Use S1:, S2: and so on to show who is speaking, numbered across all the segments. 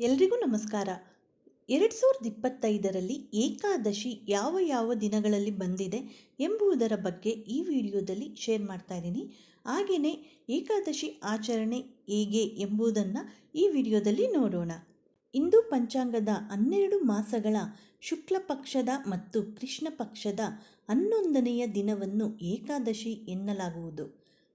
S1: ಎಲ್ರಿಗೂ ನಮಸ್ಕಾರ. 2025ರಲ್ಲಿ ಏಕಾದಶಿ ಯಾವ ದಿನಗಳಲ್ಲಿ ಬಂದಿದೆ ಎಂಬುದರ ಬಗ್ಗೆ ಈ ವಿಡಿಯೋದಲ್ಲಿ ಶೇರ್ ಮಾಡ್ತಾ ಇದ್ದೀನಿ. ಹಾಗೆಯೇ ಏಕಾದಶಿ ಆಚರಣೆ ಹೇಗೆ ಎಂಬುದನ್ನು ಈ ವಿಡಿಯೋದಲ್ಲಿ ನೋಡೋಣ. ಹಿಂದೂ ಪಂಚಾಂಗದ 12 ಮಾಸಗಳ ಶುಕ್ಲ ಪಕ್ಷದ ಮತ್ತು ಕೃಷ್ಣ ಪಕ್ಷದ 11ನೆಯ ದಿನವನ್ನು ಏಕಾದಶಿ ಎನ್ನಲಾಗುವುದು.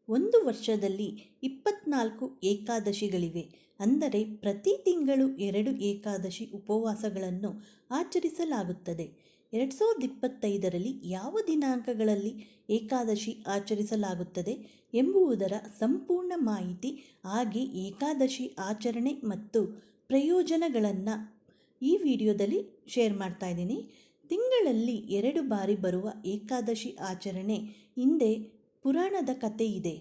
S1: ಒಂದು ವರ್ಷದಲ್ಲಿ 24 ಏಕಾದಶಿಗಳಿವೆ. ಅಂದರೆ ಪ್ರತಿ ತಿಂಗಳು 2 ಏಕಾದಶಿ ಉಪವಾಸಗಳನ್ನು ಆಚರಿಸಲಾಗುತ್ತದೆ. 2025ರಲ್ಲಿ ಯಾವ ದಿನಾಂಕಗಳಲ್ಲಿ ಏಕಾದಶಿ ಆಚರಿಸಲಾಗುತ್ತದೆ ಎಂಬುದರ ಸಂಪೂರ್ಣ ಮಾಹಿತಿ ಹಾಗೆ ಏಕಾದಶಿ ಆಚರಣೆ ಮತ್ತು ಪ್ರಯೋಜನಗಳನ್ನು ಈ ವಿಡಿಯೋದಲ್ಲಿ ಶೇರ್ ಮಾಡ್ತಾ ಇದ್ದೀನಿ. ತಿಂಗಳಲ್ಲಿ 2 ಬಾರಿ ಬರುವ ಏಕಾದಶಿ ಆಚರಣೆ ಹಿಂದೆ ಪುರಾಣದ ಕಥೆ ಇದೆ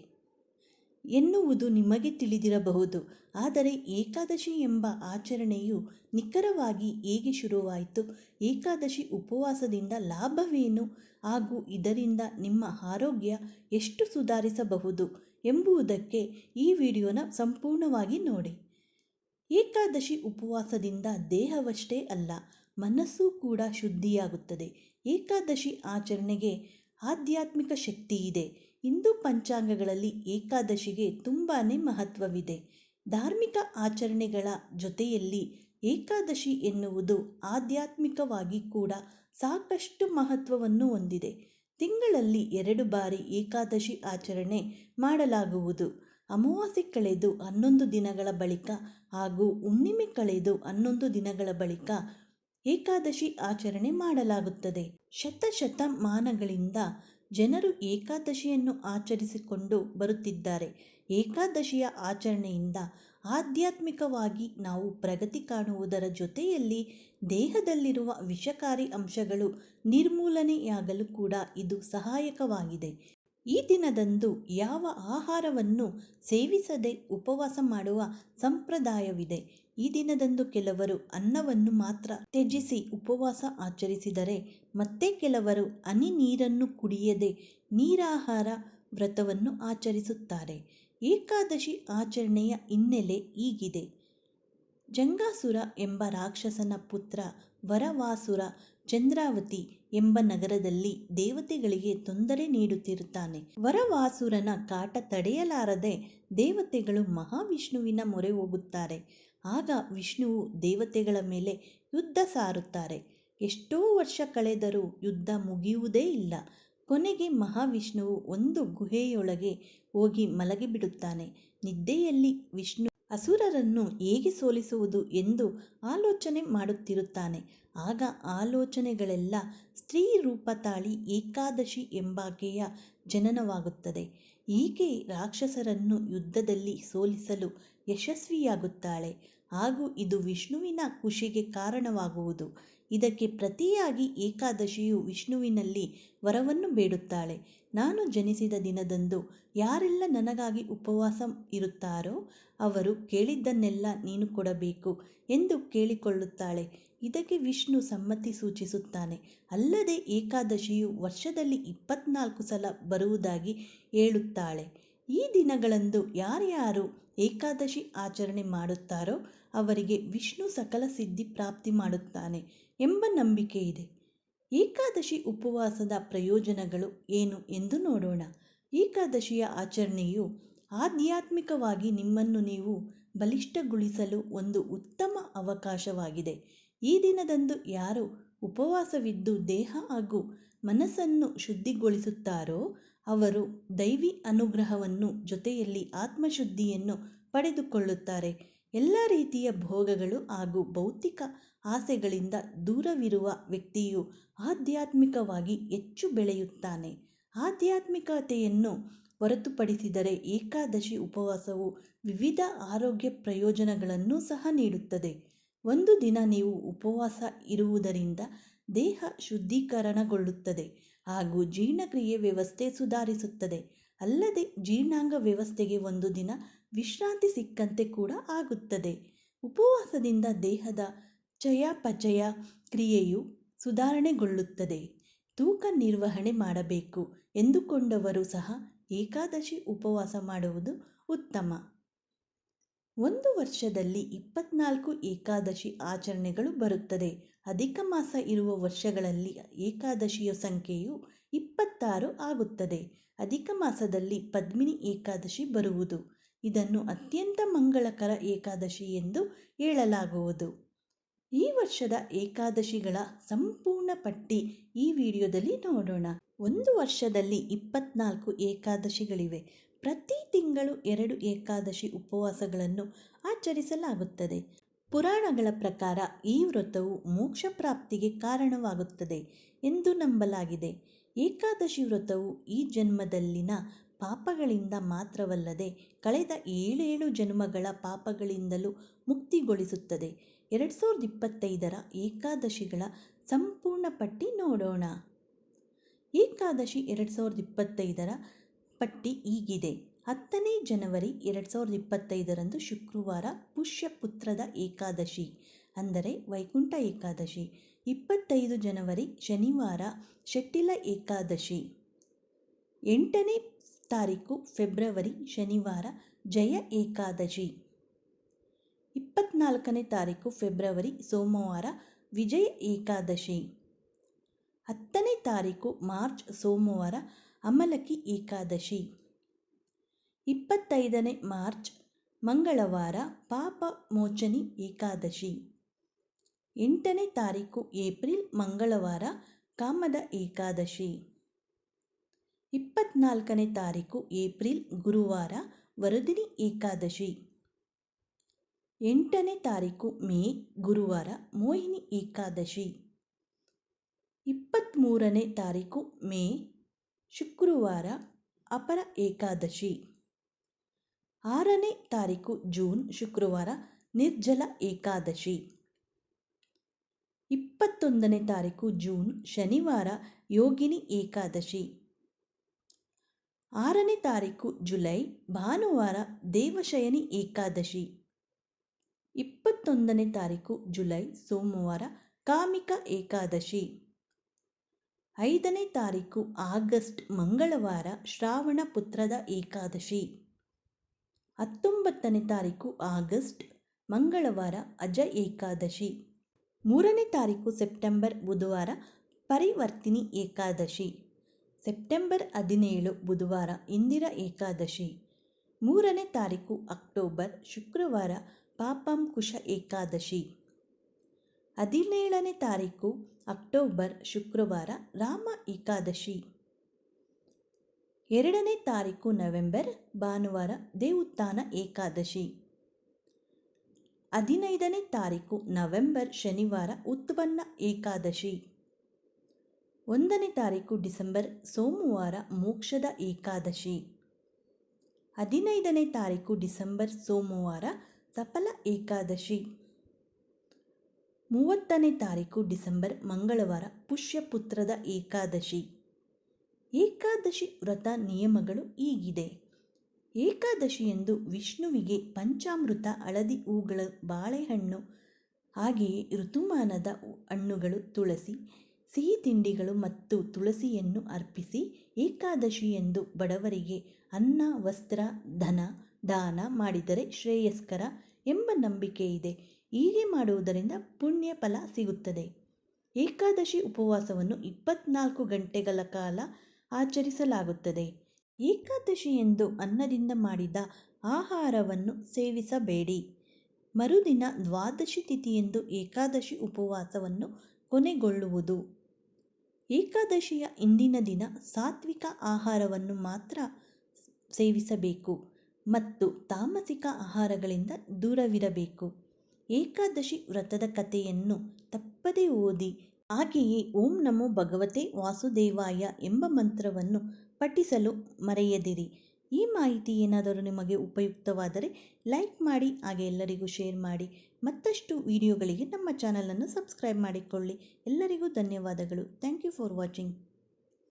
S1: ಎನ್ನುವುದು ನಿಮಗೆ ತಿಳಿದಿರಬಹುದು. ಆದರೆ ಏಕಾದಶಿ ಎಂಬ ಆಚರಣೆಯು ನಿಖರವಾಗಿ ಹೇಗೆ ಶುರುವಾಯಿತು, ಏಕಾದಶಿ ಉಪವಾಸದಿಂದ ಲಾಭವೇನು ಹಾಗೂ ಇದರಿಂದ ನಿಮ್ಮ ಆರೋಗ್ಯ ಎಷ್ಟು ಸುಧಾರಿಸಬಹುದು ಎಂಬುದಕ್ಕೆ ಈ ವಿಡಿಯೋನ ಸಂಪೂರ್ಣವಾಗಿ ನೋಡಿ. ಏಕಾದಶಿ ಉಪವಾಸದಿಂದ ದೇಹವಷ್ಟೇ ಅಲ್ಲ, ಮನಸ್ಸು ಕೂಡ ಶುದ್ಧಿಯಾಗುತ್ತದೆ. ಏಕಾದಶಿ ಆಚರಣೆಗೆ ಆಧ್ಯಾತ್ಮಿಕ ಶಕ್ತಿ ಇದೆ. ಹಿಂದೂ ಪಂಚಾಂಗಗಳಲ್ಲಿ ಏಕಾದಶಿಗೆ ತುಂಬಾ ಮಹತ್ವವಿದೆ. ಧಾರ್ಮಿಕ ಆಚರಣೆಗಳ ಜೊತೆಯಲ್ಲಿ ಏಕಾದಶಿ ಎನ್ನುವುದು ಆಧ್ಯಾತ್ಮಿಕವಾಗಿ ಕೂಡ ಸಾಕಷ್ಟು ಮಹತ್ವವನ್ನು ಹೊಂದಿದೆ. ತಿಂಗಳಲ್ಲಿ 2 ಬಾರಿ ಏಕಾದಶಿ ಆಚರಣೆ ಮಾಡಲಾಗುವುದು. ಅಮಾವಾಸ್ಯೆ ಕಳೆದು 11 ದಿನಗಳ ಬಳಿಕ ಹಾಗೂ ಹುಣ್ಣಿಮೆ ಕಳೆದು 11 ದಿನಗಳ ಬಳಿಕ ಏಕಾದಶಿ ಆಚರಣೆ ಮಾಡಲಾಗುತ್ತದೆ. ಶತಶತಮಾನಗಳಿಂದ ಜನರು ಏಕಾದಶಿಯನ್ನು ಆಚರಿಸಿಕೊಂಡು ಬರುತ್ತಿದ್ದಾರೆ. ಏಕಾದಶಿಯ ಆಚರಣೆಯಿಂದ ಆಧ್ಯಾತ್ಮಿಕವಾಗಿ ನಾವು ಪ್ರಗತಿ ಕಾಣುವುದರ ಜೊತೆಯಲ್ಲಿ ದೇಹದಲ್ಲಿರುವ ವಿಷಕಾರಿ ಅಂಶಗಳು ನಿರ್ಮೂಲನೆಯಾಗಲು ಕೂಡ ಇದು ಸಹಾಯಕವಾಗಿದೆ. ಈ ದಿನದಂದು ಯಾವ ಆಹಾರವನ್ನು ಸೇವಿಸದೆ ಉಪವಾಸ ಮಾಡುವ ಸಂಪ್ರದಾಯವಿದೆ. ಈ ದಿನದಂದು ಕೆಲವರು ಅನ್ನವನ್ನು ಮಾತ್ರ ತ್ಯಜಿಸಿ ಉಪವಾಸ ಆಚರಿಸಿದರೆ, ಮತ್ತೆ ಕೆಲವರು ಹನಿ ನೀರನ್ನು ಕುಡಿಯದೆ ನಿರಾಹಾರ ವ್ರತವನ್ನು ಆಚರಿಸುತ್ತಾರೆ. ಏಕಾದಶಿ ಆಚರಣೆಯ ಹಿನ್ನೆಲೆ ಹೀಗಿದೆ. ಜಂಗಾಸುರ ಎಂಬ ರಾಕ್ಷಸನ ಪುತ್ರ ವರವಾಸುರ ಚಂದ್ರಾವತಿ ಎಂಬ ನಗರದಲ್ಲಿ ದೇವತೆಗಳಿಗೆ ತೊಂದರೆ ನೀಡುತ್ತಿರುತ್ತಾನೆ. ವರವಾಸುರನ ಕಾಟ ತಡೆಯಲಾರದೆ ದೇವತೆಗಳು ಮಹಾವಿಷ್ಣುವಿನ ಮೊರೆ ಹೋಗುತ್ತಾರೆ. ಆಗ ವಿಷ್ಣುವು ದೇವತೆಗಳ ಮೇಲೆ ಯುದ್ಧ ಸಾರುತ್ತಾರೆ. ಎಷ್ಟೋ ವರ್ಷ ಕಳೆದರೂ ಯುದ್ಧ ಮುಗಿಯುವುದೇ ಇಲ್ಲ. ಕೊನೆಗೆ ಮಹಾವಿಷ್ಣುವು ಒಂದು ಗುಹೆಯೊಳಗೆ ಹೋಗಿ ಮಲಗಿಬಿಡುತ್ತಾನೆ. ನಿದ್ದೆಯಲ್ಲಿ ವಿಷ್ಣು ಅಸುರರನ್ನು ಹೇಗೆ ಸೋಲಿಸುವುದು ಎಂದು ಆಲೋಚನೆ ಮಾಡುತ್ತಿರುತ್ತಾನೆ. ಆಗ ಆಲೋಚನೆಗಳೆಲ್ಲ ಸ್ತ್ರೀ ರೂಪ ತಾಳಿ ಏಕಾದಶಿ ಎಂಬಾಕೆಯ ಜನನವಾಗುತ್ತದೆ. ಈಕೆ ರಾಕ್ಷಸರನ್ನು ಯುದ್ಧದಲ್ಲಿ ಸೋಲಿಸಲು ಯಶಸ್ವಿಯಾಗುತ್ತಾಳೆ ಹಾಗೂ ಇದು ವಿಷ್ಣುವಿನ ಖುಷಿಗೆ ಕಾರಣವಾಗುವುದು. ಇದಕ್ಕೆ ಪ್ರತಿಯಾಗಿ ಏಕಾದಶಿಯು ವಿಷ್ಣುವಿನಲ್ಲಿ ವರವನ್ನು ಬೇಡುತ್ತಾಳೆ. ನಾನು ಜನಿಸಿದ ದಿನದಂದು ಯಾರೆಲ್ಲ ನನಗಾಗಿ ಉಪವಾಸ ಇರುತ್ತಾರೋ ಅವರು ಕೇಳಿದ್ದನ್ನೆಲ್ಲ ನೀನು ಕೊಡಬೇಕು ಎಂದು ಕೇಳಿಕೊಳ್ಳುತ್ತಾಳೆ. ಇದಕ್ಕೆ ವಿಷ್ಣು ಸಮ್ಮತಿ ಸೂಚಿಸುತ್ತಾನೆ. ಅಲ್ಲದೆ ಏಕಾದಶಿಯು ವರ್ಷದಲ್ಲಿ 24 ಸಲ ಬರುವುದಾಗಿ ಹೇಳುತ್ತಾಳೆ. ಈ ದಿನಗಳಂದು ಯಾರ್ಯಾರು ಏಕಾದಶಿ ಆಚರಣೆ ಮಾಡುತ್ತಾರೋ ಅವರಿಗೆ ವಿಷ್ಣು ಸಕಲ ಸಿದ್ಧಿ ಪ್ರಾಪ್ತಿ ಮಾಡುತ್ತಾನೆ ಎಂಬ ನಂಬಿಕೆ ಇದೆ. ಏಕಾದಶಿ ಉಪವಾಸದ ಪ್ರಯೋಜನಗಳು ಏನು ಎಂದು ನೋಡೋಣ. ಏಕಾದಶಿಯ ಆಚರಣೆಯು ಆಧ್ಯಾತ್ಮಿಕವಾಗಿ ನಿಮ್ಮನ್ನು ನೀವು ಬಲಿಷ್ಠಗೊಳಿಸಲು ಒಂದು ಉತ್ತಮ ಅವಕಾಶವಾಗಿದೆ. ಈ ದಿನದಂದು ಯಾರು ಉಪವಾಸವಿದ್ದು ದೇಹ ಹಾಗೂ ಮನಸ್ಸನ್ನು ಶುದ್ಧಿಗೊಳಿಸುತ್ತಾರೋ ಅವರು ದೈವಿ ಅನುಗ್ರಹವನ್ನು ಜೊತೆಯಲ್ಲಿ ಆತ್ಮಶುದ್ಧಿಯನ್ನು ಪಡೆದುಕೊಳ್ಳುತ್ತಾರೆ. ಎಲ್ಲ ರೀತಿಯ ಭೋಗಗಳು ಹಾಗೂ ಭೌತಿಕ ಆಸೆಗಳಿಂದ ದೂರವಿರುವ ವ್ಯಕ್ತಿಯು ಆಧ್ಯಾತ್ಮಿಕವಾಗಿ ಹೆಚ್ಚು ಬೆಳೆಯುತ್ತಾನೆ. ಆಧ್ಯಾತ್ಮಿಕತೆಯನ್ನು ಹೊರತುಪಡಿಸಿದರೆ ಏಕಾದಶಿ ಉಪವಾಸವು ವಿವಿಧ ಆರೋಗ್ಯ ಪ್ರಯೋಜನಗಳನ್ನು ಸಹ ನೀಡುತ್ತದೆ. ಒಂದು ದಿನ ನೀವು ಉಪವಾಸ ಇರುವುದರಿಂದ ದೇಹ ಶುದ್ಧೀಕರಣಗೊಳ್ಳುತ್ತದೆ ಹಾಗೂ ಜೀರ್ಣಕ್ರಿಯೆ ವ್ಯವಸ್ಥೆ ಸುಧಾರಿಸುತ್ತದೆ. ಅಲ್ಲದೆ ಜೀರ್ಣಾಂಗ ವ್ಯವಸ್ಥೆಗೆ ಒಂದು ದಿನ ವಿಶ್ರಾಂತಿ ಸಿಕ್ಕಂತೆ ಕೂಡ ಆಗುತ್ತದೆ. ಉಪವಾಸದಿಂದ ದೇಹದ ಚಯಾಪಚಯ ಕ್ರಿಯೆಯು ಸುಧಾರಣೆಗೊಳ್ಳುತ್ತದೆ. ತೂಕ ನಿರ್ವಹಣೆ ಮಾಡಬೇಕು ಎಂದುಕೊಂಡವರು ಸಹ ಏಕಾದಶಿ ಉಪವಾಸ ಮಾಡುವುದು ಉತ್ತಮ. ಒಂದು ವರ್ಷದಲ್ಲಿ 24 ಏಕಾದಶಿ ಆಚರಣೆಗಳು ಬರುತ್ತದೆ. ಅಧಿಕ ಮಾಸ ಇರುವ ವರ್ಷಗಳಲ್ಲಿ ಏಕಾದಶಿಯ ಸಂಖ್ಯೆಯು 26 ಆಗುತ್ತದೆ. ಅಧಿಕ ಮಾಸದಲ್ಲಿ ಪದ್ಮಿನಿ ಏಕಾದಶಿ ಬರುವುದು. ಇದನ್ನು ಅತ್ಯಂತ ಮಂಗಳಕರ ಏಕಾದಶಿ ಎಂದು ಹೇಳಲಾಗುವುದು. ಈ ವರ್ಷದ ಏಕಾದಶಿಗಳ ಸಂಪೂರ್ಣ ಪಟ್ಟಿ ಈ ವಿಡಿಯೋದಲ್ಲಿ ನೋಡೋಣ. ಒಂದು ವರ್ಷದಲ್ಲಿ 24 ಏಕಾದಶಿಗಳಿವೆ. ಪ್ರತಿ ತಿಂಗಳು 2 ಏಕಾದಶಿ ಉಪವಾಸಗಳನ್ನು ಆಚರಿಸಲಾಗುತ್ತದೆ. ಪುರಾಣಗಳ ಪ್ರಕಾರ ಈ ವ್ರತವು ಮೋಕ್ಷ ಪ್ರಾಪ್ತಿಗೆ ಕಾರಣವಾಗುತ್ತದೆ ಎಂದು ನಂಬಲಾಗಿದೆ. ಏಕಾದಶಿ ವ್ರತವು ಈ ಜನ್ಮದಲ್ಲಿನ ಪಾಪಗಳಿಂದ ಮಾತ್ರವಲ್ಲದೆ ಕಳೆದ 7 ಜನ್ಮಗಳ ಪಾಪಗಳಿಂದಲೂ ಮುಕ್ತಿಗೊಳಿಸುತ್ತದೆ. 2025ರ ಏಕಾದಶಿಗಳ ಸಂಪೂರ್ಣ ಪಟ್ಟಿ ನೋಡೋಣ. ಏಕಾದಶಿ 2025ರ ಪಟ್ಟಿ ಹೀಗಿದೆ. 10ನೇ ಜನವರಿ 2025ರಂದು ಶುಕ್ರವಾರ ಪುಷ್ಯಪುತ್ರದ ಏಕಾದಶಿ ಅಂದರೆ ವೈಕುಂಠ ಏಕಾದಶಿ. 25 ಜನವರಿ ಶನಿವಾರ ಶೆಟ್ಟಿಲ ಏಕಾದಶಿ. 8ನೇ ತಾರೀಕು ಫೆಬ್ರವರಿ ಶನಿವಾರ ಜಯ ಏಕಾದಶಿ. 24ನೇ ತಾರೀಕು ಫೆಬ್ರವರಿ ಸೋಮವಾರ ವಿಜಯ ಏಕಾದಶಿ. 10ನೇ ತಾರೀಕು ಮಾರ್ಚ್ ಸೋಮವಾರ ಅಮಲಕಿ ಏಕಾದಶಿ. 25ನೇ ಮಾರ್ಚ್ ಮಂಗಳವಾರ ಪಾಪ ಮೋಚನಿ ಏಕಾದಶಿ. 8ನೇ ತಾರೀಕು ಏಪ್ರಿಲ್ ಮಂಗಳವಾರ ಕಾಮದ ಏಕಾದಶಿ. 24ನೇ ತಾರೀಕು ಏಪ್ರಿಲ್ ಗುರುವಾರ ವರುದಿನಿ ಏಕಾದಶಿ. 8ನೇ ತಾರೀಕು ಮೇ ಗುರುವಾರ ಮೋಹಿನಿ ಏಕಾದಶಿ. 23ನೇ ತಾರೀಕು ಮೇ ಶುಕ್ರವಾರ ಅಪರ ಏಕಾದಶಿ. 6ನೇ ತಾರೀಕು ಜೂನ್ ಶುಕ್ರವಾರ ನಿರ್ಜಲ ಏಕಾದಶಿ. 21ನೇ ತಾರೀಕು ಜೂನ್ ಶನಿವಾರ ಯೋಗಿನಿ ಏಕಾದಶಿ. 6ನೇ ತಾರೀಕು ಜುಲೈ ಭಾನುವಾರ ದೇವಶಯನಿ ಏಕಾದಶಿ. 21ನೇ ತಾರೀಕು ಜುಲೈ ಸೋಮವಾರ ಕಾಮಿಕ ಏಕಾದಶಿ. 5ನೇ ತಾರೀಕು ಆಗಸ್ಟ್ ಮಂಗಳವಾರ ಶ್ರಾವಣ ಪುತ್ರದ ಏಕಾದಶಿ. 19ನೇ ತಾರೀಕು ಆಗಸ್ಟ್ ಮಂಗಳವಾರ ಅಜ ಏಕಾದಶಿ. 3ನೇ ತಾರೀಕು ಸೆಪ್ಟೆಂಬರ್ ಬುಧವಾರ ಪರಿವರ್ತಿನಿ ಏಕಾದಶಿ. ಸೆಪ್ಟೆಂಬರ್ 17 ಬುಧವಾರ ಇಂದಿರಾ ಏಕಾದಶಿ. 3ನೇ ತಾರೀಕು ಅಕ್ಟೋಬರ್ ಶುಕ್ರವಾರ ಪಾಪಂಕುಶ ಏಕಾದಶಿ. 17ನೇ ತಾರೀಕು ಅಕ್ಟೋಬರ್ ಶುಕ್ರವಾರ ರಾಮ ಏಕಾದಶಿ. 2ನೇ ತಾರೀಕು ನವೆಂಬರ್ ಭಾನುವಾರ ದೇವುತ್ಥಾನ ಏಕಾದಶಿ. 15ನೇ ತಾರೀಕು ನವೆಂಬರ್ ಶನಿವಾರ ಉತ್ಪನ್ನ ಏಕಾದಶಿ. 1ನೇ ತಾರೀಕು ಡಿಸೆಂಬರ್ ಸೋಮವಾರ ಮೋಕ್ಷದ ಏಕಾದಶಿ. 15ನೇ ತಾರೀಕು ಡಿಸೆಂಬರ್ ಸೋಮವಾರ ಸಫಲ ಏಕಾದಶಿ. 30ನೇ ತಾರೀಕು ಡಿಸೆಂಬರ್ ಮಂಗಳವಾರ ಪುಷ್ಯಪುತ್ರದ ಏಕಾದಶಿ. ಏಕಾದಶಿ ವ್ರತ ನಿಯಮಗಳು ಹೀಗಿದೆ. ಏಕಾದಶಿಯಂದು ವಿಷ್ಣುವಿಗೆ ಪಂಚಾಮೃತ, ಹಳದಿ ಹೂಗಳ ಬಾಳೆಹಣ್ಣು, ಹಾಗೆಯೇ ಋತುಮಾನದ ಹಣ್ಣುಗಳು, ತುಳಸಿ, ಸಿಹಿ ತಿಂಡಿಗಳು ಮತ್ತು ತುಳಸಿಯನ್ನು ಅರ್ಪಿಸಿ ಏಕಾದಶಿಯಂದು ಬಡವರಿಗೆ ಅನ್ನ, ವಸ್ತ್ರ, ಧನ ದಾನ ಮಾಡಿದರೆ ಶ್ರೇಯಸ್ಕರ ಎಂಬ ನಂಬಿಕೆ ಇದೆ. ಹೀಗೆ ಮಾಡುವುದರಿಂದ ಪುಣ್ಯ ಫಲ ಸಿಗುತ್ತದೆ. ಏಕಾದಶಿ ಉಪವಾಸವನ್ನು 24 ಗಂಟೆಗಳ ಕಾಲ ಆಚರಿಸಲಾಗುತ್ತದೆ. ಏಕಾದಶಿಯಂದು ಅನ್ನದಿಂದ ಮಾಡಿದ ಆಹಾರವನ್ನು ಸೇವಿಸಬೇಡಿ. ಮರುದಿನ ದ್ವಾದಶಿ ತಿಥಿಯಂದು ಏಕಾದಶಿ ಉಪವಾಸವನ್ನು ಕೊನೆಗೊಳ್ಳುವುದು. ಏಕಾದಶಿಯ ಇಂದಿನ ದಿನ ಸಾತ್ವಿಕ ಆಹಾರವನ್ನು ಮಾತ್ರ ಸೇವಿಸಬೇಕು ಮತ್ತು ತಾಮಸಿಕ ಆಹಾರಗಳಿಂದ ದೂರವಿರಬೇಕು. ಏಕಾದಶಿ ವ್ರತದ ಕಥೆಯನ್ನು ತಪ್ಪದೇ ಓದಿ. ಹಾಗೆಯೇ ಓಂ ನಮೋ ಭಗವತೆ ವಾಸುದೇವಾಯ ಎಂಬ ಮಂತ್ರವನ್ನು ಪಠಿಸಲು ಮರೆಯದಿರಿ. ಈ ಮಾಹಿತಿ ಏನಾದರೂ ನಿಮಗೆ ಉಪಯುಕ್ತವಾದರೆ ಲೈಕ್ ಮಾಡಿ, ಹಾಗೆ ಎಲ್ಲರಿಗೂ ಶೇರ್ ಮಾಡಿ. ಮತ್ತಷ್ಟು ವಿಡಿಯೋಗಳಿಗೆ ನಮ್ಮ ಚಾನಲನ್ನು ಸಬ್ಸ್ಕ್ರೈಬ್ ಮಾಡಿಕೊಳ್ಳಿ. ಎಲ್ಲರಿಗೂ ಧನ್ಯವಾದಗಳು. Thank you for watching.